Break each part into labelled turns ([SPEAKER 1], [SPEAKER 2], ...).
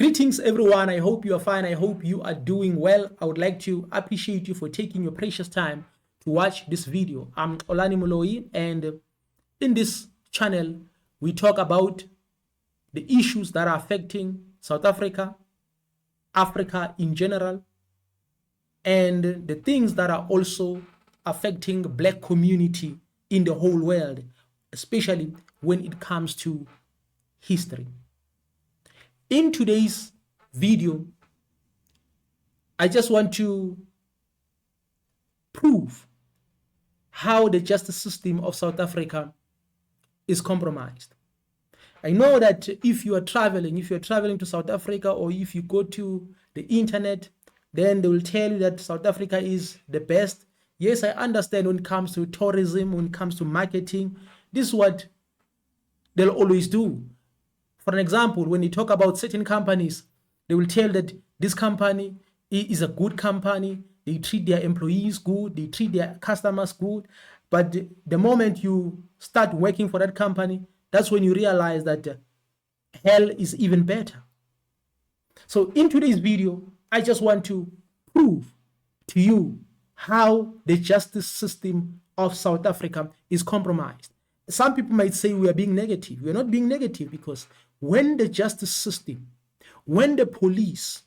[SPEAKER 1] Greetings, everyone. I hope you are fine. I hope you are doing well. I would like to appreciate you for taking your precious time to watch this video. I'm Olani Moloi, and in this channel, we talk about the issues that are affecting South Africa, Africa in general, and the things that are also affecting Black community in the whole world, especially when it comes to history. In today's video, I just want to prove how the justice system of South Africa is compromised. I know that if you are traveling to South Africa, or if you go to the internet, then they will tell you that South Africa is the best. Yes, I understand when it comes to tourism, when it comes to marketing, this is what they'll always do. For an example, when you talk about certain companies, they will tell that this company is a good company. They treat their employees good. They treat their customers good. But the moment you start working for that company, that's when you realize that hell is even better. So in today's video, I just want to prove to you how the justice system of South Africa is compromised. Some people might say we are being negative. We are not being negative, because when the justice system, when the police,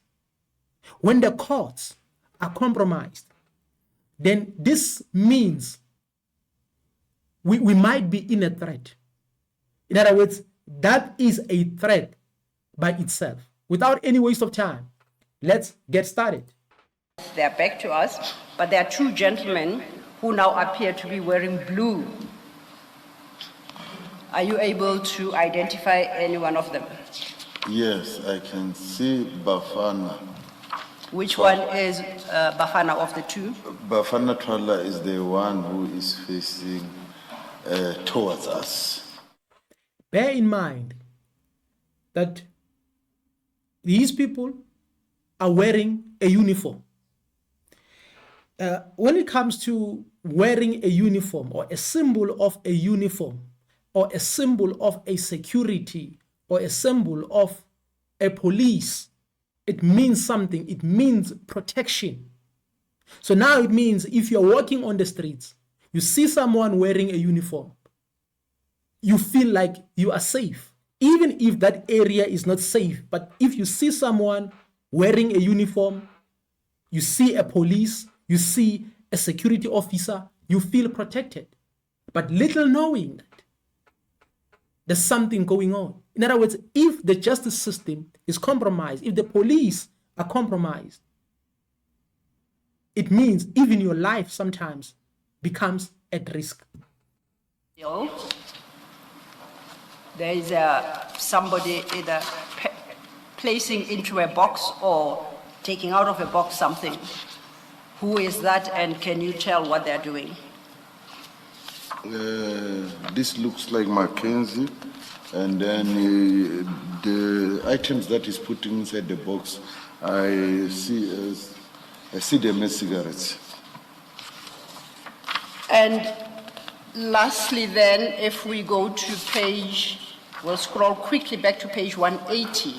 [SPEAKER 1] when the courts are compromised, then this means we might be in a threat. In other words, that is a threat by itself. Without any waste of time, let's get started.
[SPEAKER 2] They're back to us, but there are two gentlemen who now appear to be wearing blue. Are you able to identify any one of them?
[SPEAKER 3] Yes, I can see Bafana.
[SPEAKER 2] Which one is Bafana of the two?
[SPEAKER 3] Bafana Twala is the one who is facing towards us.
[SPEAKER 1] Bear in mind that these people are wearing a uniform. When it comes to wearing a uniform, or a symbol of a uniform, or a symbol of a security, or a symbol of a police, it means something. It means protection. So now it means if you're walking on the streets, you see someone wearing a uniform, you feel like you are safe, even if that area is not safe. But if you see someone wearing a uniform, you see a police, you see a security officer, you feel protected. But little knowing that there's something going on. In other words, if the justice system is compromised, if the police are compromised, it means even your life sometimes becomes at risk.
[SPEAKER 2] There is somebody either placing into a box or taking out of a box something. Who is that, and can you tell what they're doing?
[SPEAKER 3] This looks like Mackenzie, and then the items that he's putting inside the box, I see them as cigarettes.
[SPEAKER 2] And lastly then, if we go to we'll scroll quickly back to page 180.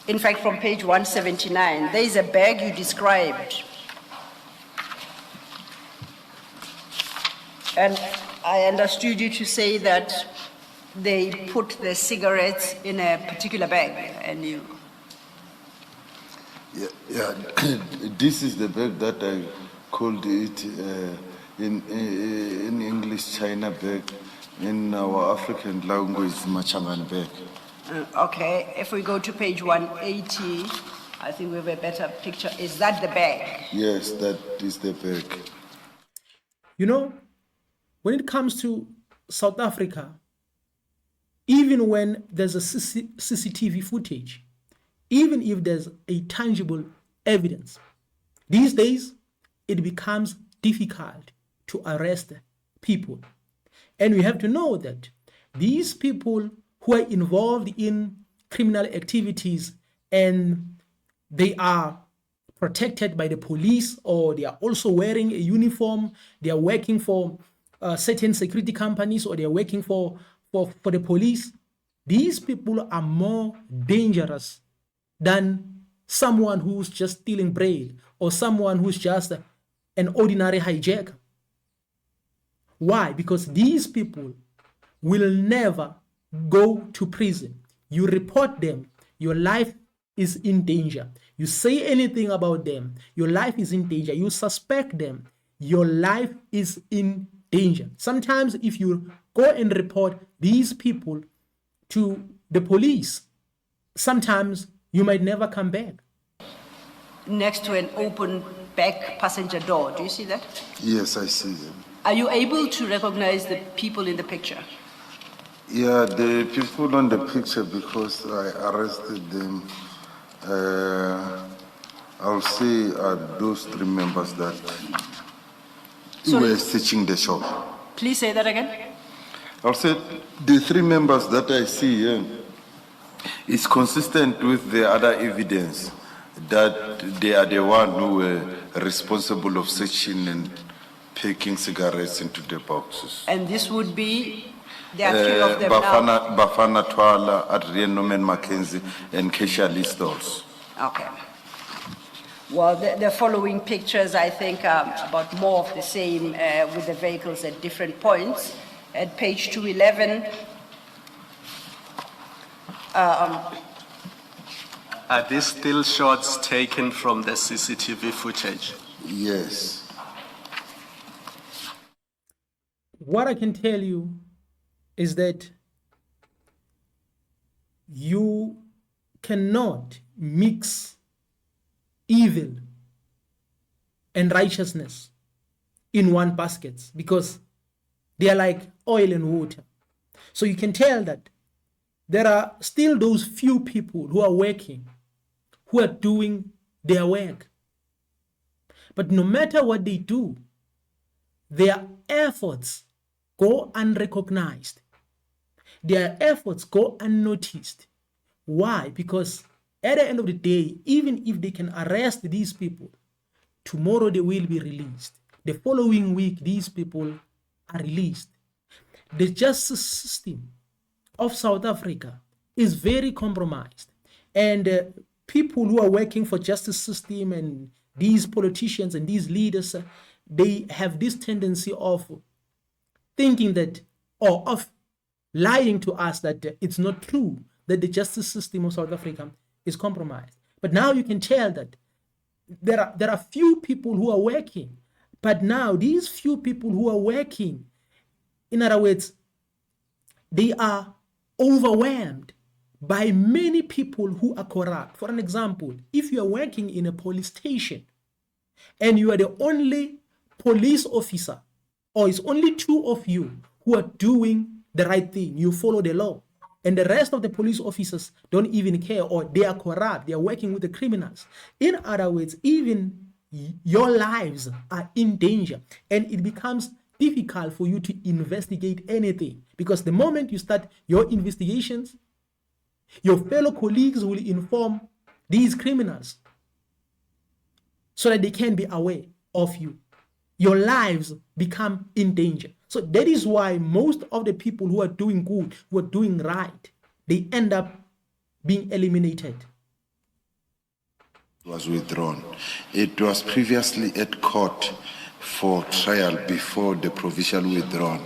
[SPEAKER 2] In fact, from page 179, there is a bag you described. And I understood you to say that they put the cigarettes in a particular bag, and you...
[SPEAKER 3] Yeah. This is the bag that I called it in English China bag. In our African language, Machangan bag.
[SPEAKER 2] Okay, if we go to page 180, I think we have a better picture. Is that the bag?
[SPEAKER 3] Yes, that is the bag.
[SPEAKER 1] You know, when it comes to South Africa, even when there's a CCTV footage, even if there's a tangible evidence, these days it becomes difficult to arrest people. And we have to know that these people who are involved in criminal activities and they are protected by the police, or they are also wearing a uniform, they are working for certain security companies, or they're working for the police. These people are more dangerous than someone who's just stealing bread or someone who's just an ordinary hijacker. Why? Because these people will never go to prison. You report them, your life is in danger. You say anything about them, your life is in danger. You suspect them, your life is in danger. Sometimes if you go and report these people to the police, sometimes you might never come back.
[SPEAKER 2] Next to an open back passenger door, do you see that?
[SPEAKER 3] Yes, I see them.
[SPEAKER 2] Are you able to recognize the people in the picture?
[SPEAKER 3] Yeah, the people on the picture, because I arrested them, I'll say those 3 members that
[SPEAKER 2] Sorry?
[SPEAKER 3] were stitching the shop.
[SPEAKER 2] Please say that again.
[SPEAKER 3] I'll say the 3 members that I see here is consistent with the other evidence that they are the one who were responsible of searching and packing cigarettes into the boxes.
[SPEAKER 2] And this would be, there are 3 of them now.
[SPEAKER 3] Bafana Twala, Adrian Norman Mackenzie, and Keisha Lee Stalls.
[SPEAKER 2] Okay. Well, the following pictures, I think, are about more of the same with the vehicles at different points. At page 211,
[SPEAKER 4] are these still shots taken from the CCTV footage?
[SPEAKER 3] Yes.
[SPEAKER 1] What I can tell you is that you cannot mix evil and righteousness in one basket, because they are like oil and water. So you can tell that there are still those few people who are working, who are doing their work. But no matter what they do, their efforts go unrecognized. Their efforts go unnoticed. Why? Because at the end of the day, even if they can arrest these people, tomorrow they will be released. The following week, these people are released. The justice system of South Africa is very compromised. And people who are working for justice system and these politicians and these leaders, they have this tendency of thinking that, or of lying to us that it's not true that the justice system of South Africa is compromised. But now you can tell that there are few people who are working, but now these few people who are working, in other words, they are overwhelmed by many people who are corrupt. For an example, if you are working in a police station and you are the only police officer, or it's only 2 of you who are doing the right thing, you follow the law, and the rest of the police officers don't even care, or they are corrupt, they are working with the criminals. In other words, even your lives are in danger, and it becomes difficult for you to investigate anything, because the moment you start your investigations, your fellow colleagues will inform these criminals so that they can be aware of you. Your lives become in danger. So that is why most of the people who are doing good, who are doing right, they end up being eliminated.
[SPEAKER 3] Was withdrawn. It was previously at court for trial before the provisional withdrawn,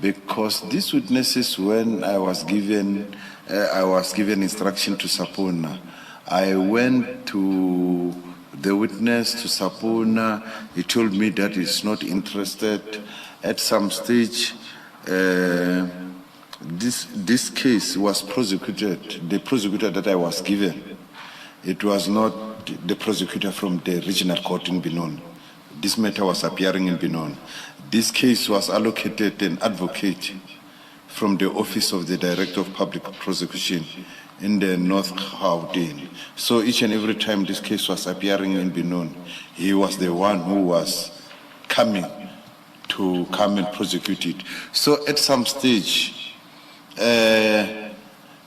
[SPEAKER 3] because these witnesses, when I was given instruction to subpoena, I went to the witness to subpoena. He told me that he's not interested. At some stage, this case was prosecuted. The prosecutor that I was given, it was not the prosecutor from the regional court in Benoni. This matter was appearing in Benoni. This case was allocated an advocate from the office of the Director of Public Prosecution in the North Gauteng. So each and every time this case was appearing in Benoni, he was the one who was coming to come and prosecute it. So at some stage,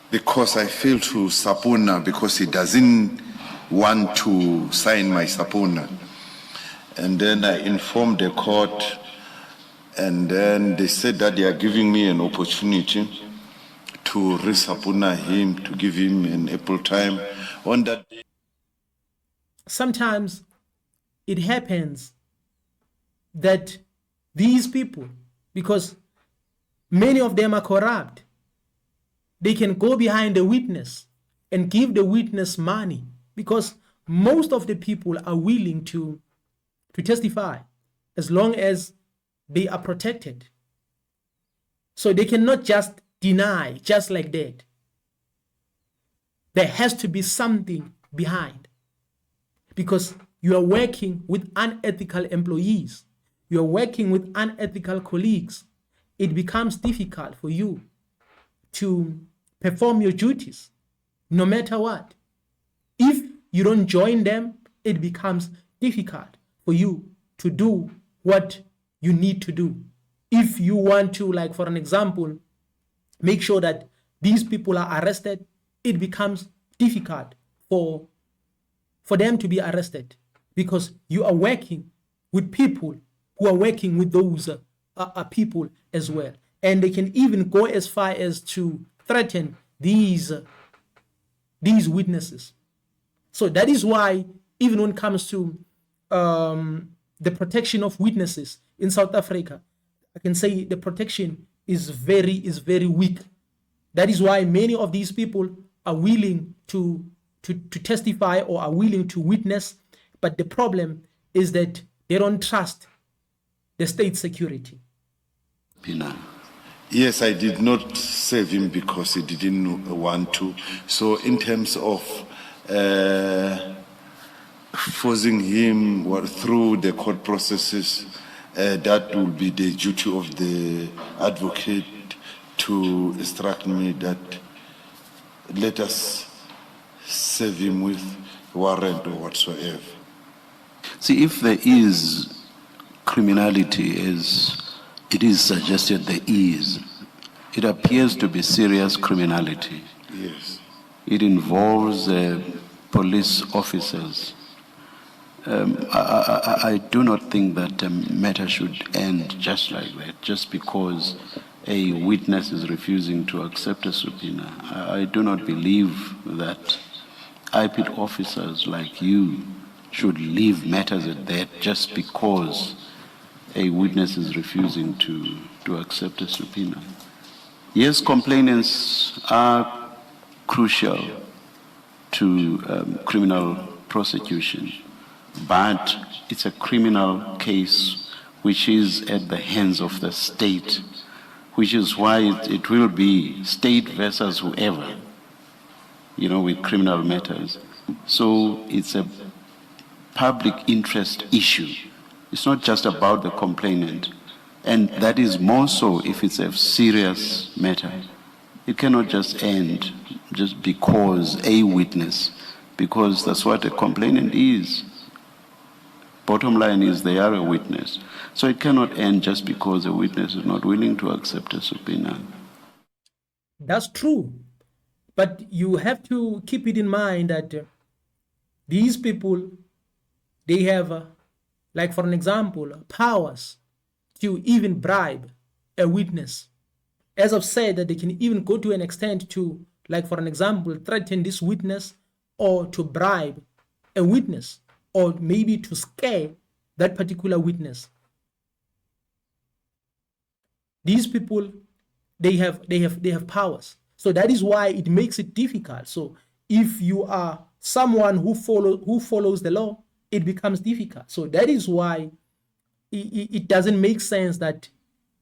[SPEAKER 3] because I failed to subpoena, because he doesn't want to sign my subpoena, and then I informed the court, And then they said that they are giving me an opportunity to resubpoena him, to give him an ample time. On that day,
[SPEAKER 1] sometimes it happens that these people, because many of them are corrupt, they can go behind the witness and give the witness money, because most of the people are willing to testify as long as they are protected. So they cannot just deny just like that. There has to be something behind, because you are working with unethical employees, you are working with unethical colleagues. It becomes difficult for you to perform your duties no matter what. If you don't join them, it becomes difficult for you to do what you need to do. If you want to, like for an example, make sure that these people are arrested, it becomes difficult for them to be arrested, because you are working with people who are working with those people as well. And they can even go as far as to threaten these witnesses. So that is why, even when it comes to the protection of witnesses in South Africa, I can say the protection is very weak. That is why many of these people are willing to testify or are willing to witness, but the problem is that they don't trust the state security.
[SPEAKER 4] Pina.
[SPEAKER 3] yes, I did not save him because he didn't want to. So in terms of forcing him through the court processes, that will be the duty of the advocate to instruct me that let us save him with warrant or whatsoever.
[SPEAKER 4] See, if there is criminality, as it is suggested there is, it appears to be serious criminality.
[SPEAKER 3] Yes.
[SPEAKER 4] It involves police officers. I do not think that a matter should end just like that, just because a witness is refusing to accept a subpoena. I do not believe that IPID officers like you should leave matters at that just because a witness is refusing to accept a subpoena. Yes, complainants are crucial to criminal prosecution, but it's a criminal case which is at the hands of the state, which is why it will be state versus whoever, with criminal matters. So it's a public interest issue. It's not just about the complainant. And that is more so if it's a serious matter. It cannot just end just because a witness, because that's what a complainant is. Bottom line is they are a witness. So it cannot end just because a witness is not willing to accept a subpoena.
[SPEAKER 1] That's true. But you have to keep it in mind that these people, they have, like for an example, powers to even bribe a witness. As I've said, that they can even go to an extent to, like for an example, threaten this witness or to bribe a witness or maybe to scare that particular witness. These people, they have powers. So that is why it makes it difficult. So if you are someone who follows the law, it becomes difficult. So that is why it doesn't make sense that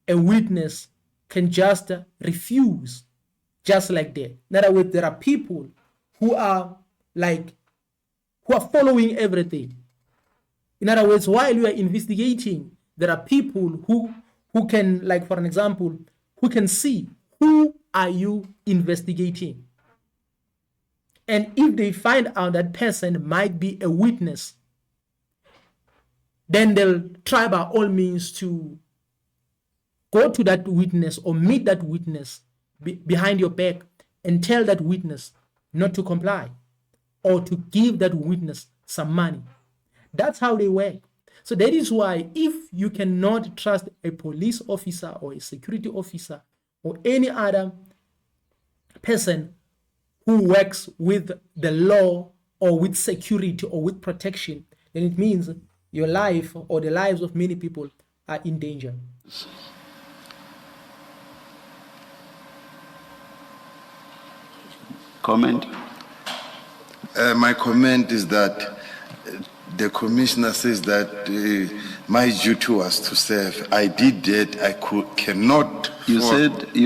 [SPEAKER 1] a witness can just refuse just like that. In other words, there are people who are following everything. In other words, while you are investigating, there are people who can, like for an example, who can see who are you investigating. And if they find out that person might be a witness, then they'll try by all means to go to that witness or meet that witness behind your back and tell that witness not to comply or to give that witness some money. That's how they work. So that is why if you cannot trust a police officer or a security officer or any other person who works with the law or with security or with protection, then it means your life or the lives of many people are in danger.
[SPEAKER 4] Comment?
[SPEAKER 3] My comment is that the commissioner says that my duty was to serve. I did that. I cannot.
[SPEAKER 4] You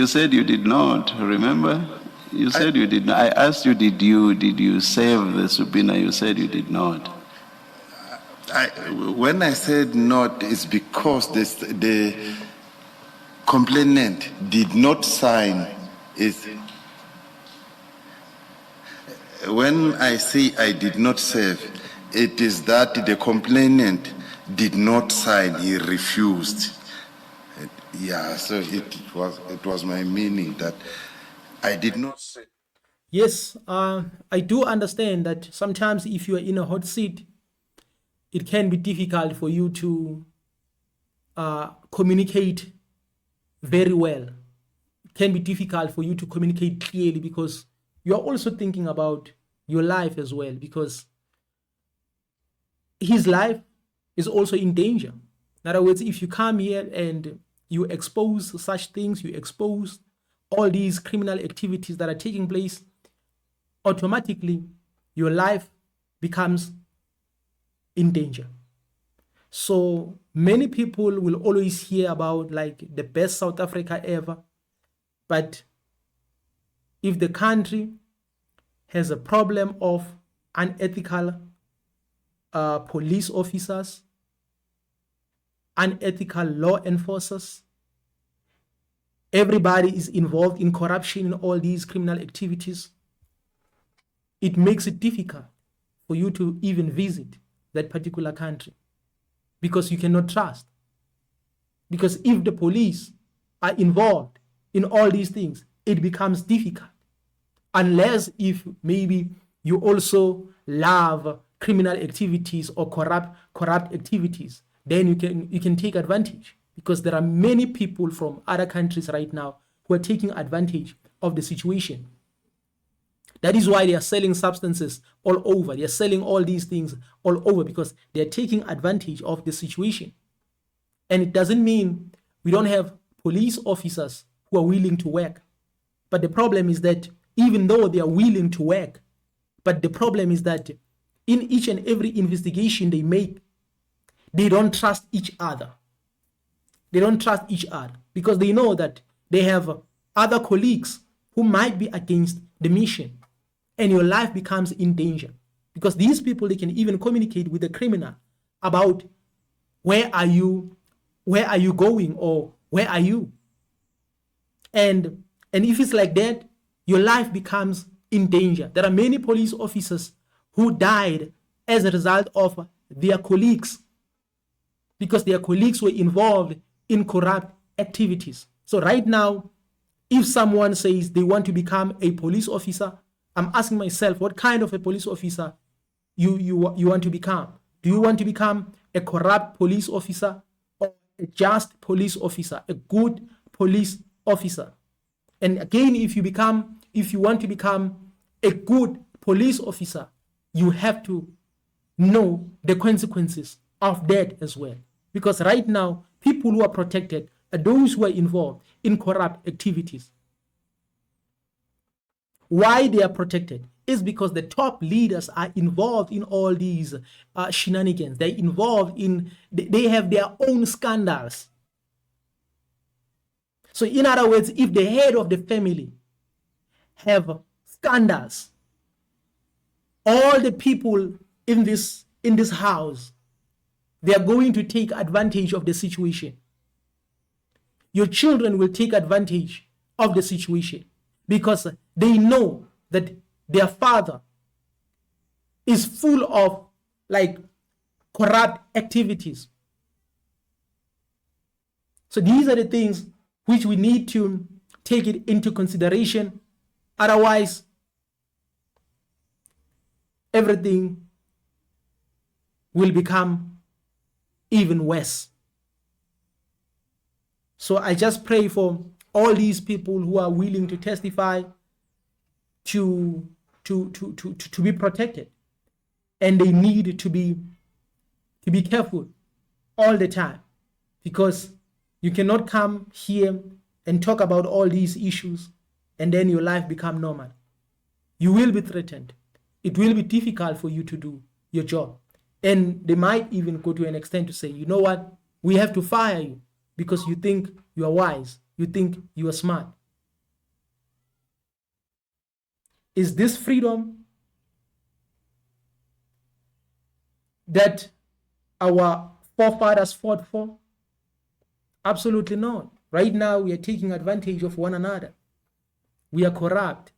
[SPEAKER 4] said you did not. Remember? You said you did not. I asked you, did you serve the subpoena? You said you did not.
[SPEAKER 3] When I said not, it's because the complainant did not sign it. When I say I did not serve, it is that the complainant did not sign, he refused. Yeah, so it was my meaning that I did not say.
[SPEAKER 1] Yes, I do understand that sometimes if you are in a hot seat, it can be difficult for you to communicate very well. It can be difficult for you to communicate clearly because you are also thinking about your life as well, because his life is also in danger. In other words, if you come here and you expose such things, you expose all these criminal activities that are taking place, automatically your life becomes in danger. So many people will always hear about like the best South Africa ever, but if the country has a problem of unethical police officers, unethical law enforcers, everybody is involved in corruption in all these criminal activities, it makes it difficult for you to even visit that particular country because you cannot trust. Because if the police are involved in all these things, it becomes difficult. Unless if maybe you also love criminal activities or corrupt activities, then you can take advantage, because there are many people from other countries right now who are taking advantage of the situation. That is why they are selling substances all over. They are selling all these things all over because they are taking advantage of the situation. And it doesn't mean we don't have police officers who are willing to work. But the problem is that even though they are willing to work, but the problem is that in each and every investigation they make, they don't trust each other. They don't trust each other because they know that they have other colleagues who might be against the mission, and your life becomes in danger because these people, they can even communicate with the criminal about where are you going, or where are you? And if it's like that, your life becomes in danger. There are many police officers who died as a result of their colleagues, because their colleagues were involved in corrupt activities. So right now, if someone says they want to become a police officer, I'm asking myself, what kind of a police officer you want to become? Do you want to become a corrupt police officer, or a just police officer, a good police officer? And again, if you want to become a good police officer, you have to know the consequences of that as well. Because right now, people who are protected are those who are involved in corrupt activities. Why they are protected is because the top leaders are involved in all these shenanigans. They're involved in, they have their own scandals. So in other words, if the head of the family have scandals, all the people in this house, they are going to take advantage of the situation. Your children will take advantage of the situation because they know that their father is full of like corrupt activities. So these are the things which we need to take it into consideration. Otherwise, everything will become even worse. So I just pray for all these people who are willing to testify to be protected, and they need to be careful all the time, because you cannot come here and talk about all these issues and then your life become normal. You will be threatened. It will be difficult for you to do your job, and they might even go to an extent to say, you know what, we have to fire you because you think you are wise, you think you are smart. Is this freedom that our forefathers fought for? Absolutely not. Right now, we are taking advantage of one another. We are corrupt.